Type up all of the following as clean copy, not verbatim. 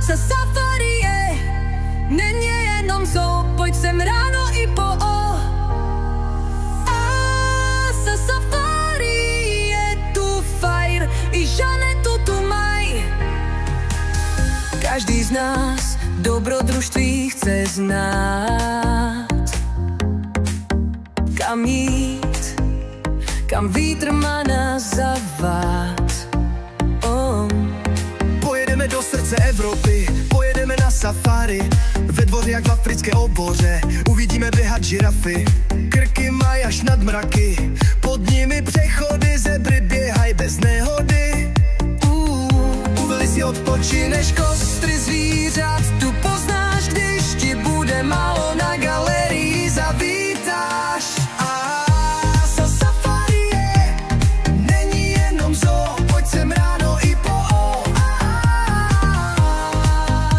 Sa safari není jenom zoo, pojď sem ráno i po sa safari je tu fajn, i Žanetu tu maj. Každý z nás dobrodružství chce znát, kam jít, kam vítr má nás zavát. Pojedeme do srdce Evropy, pojedeme na safari. Ve dvoře jak v africké oboře uvidíme běhat žirafy. Krky mají až nad mraky, pod nimi přechody, zebry běhaj bez nehody. U Velizy odpočineš, kostry zvířat tu poznáš, když ti bude málo, na galerii zavítáš. Sa safari není jenom zoo, pojď sem ráno i po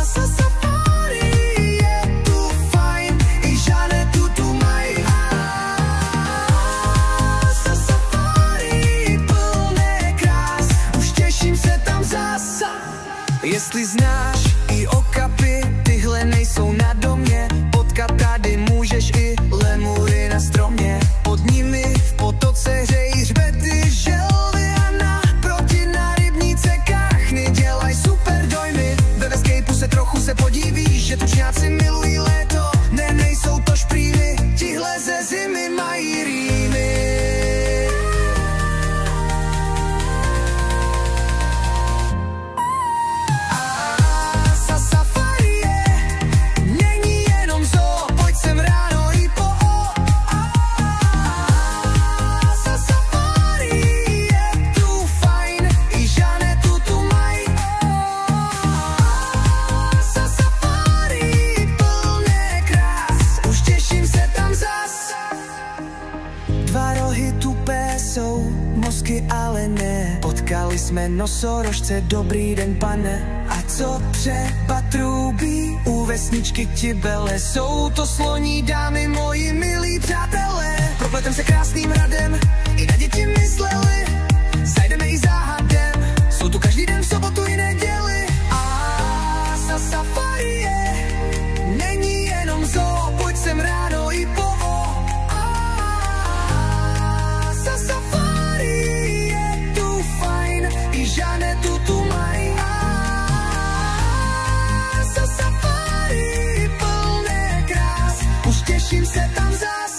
sa safari je tu fajn, i Žanetu tu maj. Sa safari plné krás, už těším se tam zas. Jestli znáš i okapy, tyhle nejsou na domě. Potkat tady můžeš i lemury na stromě. Pod nimi v potoce hřejí hřbety želvy a naproti na rybníce kachny dělaj super dojmy. Ve Escapeu se trochu se podívíš, že tučňáci milují léto. Ne, nejsou to šprýny, tihle ze zimy mají rýmy. Mozky ale ne. Potkali jsme nosorožce, dobrý den pane. A co třeba trubí u vesničky Kibele? Jsou to sloní dámy, moji milí přátelé. Propletem se krásným hradem, i na děti mysleli. Zajdeme i záhadem, jsou tu každý den v sobotu i neděli. Sa safari není jenom zoo, pojď sem ráno i po sa safari je tu fajn, i Žanetu tu maj. Sa safari plné krás, už těším se tam zas.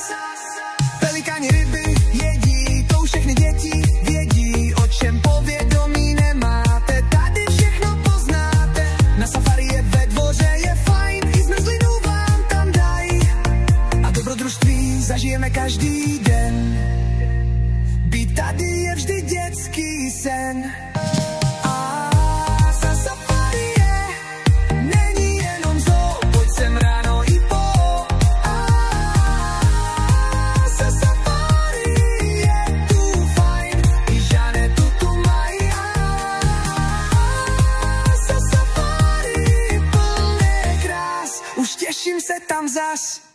Pelikáni ryby jedí, to už všechny děti vědí, o čem povědomí nemáte, tady všechno poznáte. Na safari je ve dvoře, je fajn, i zmrzlinu vám tam dají. A dobrodružství zažijeme každý den. Být tady je vždy dětský sen. Sa safari není jenom zoo, pojď sem ráno i po sa safari je tu fajn, i Žanetu tu maj. Sa safari plné krás, už těším se tam zas.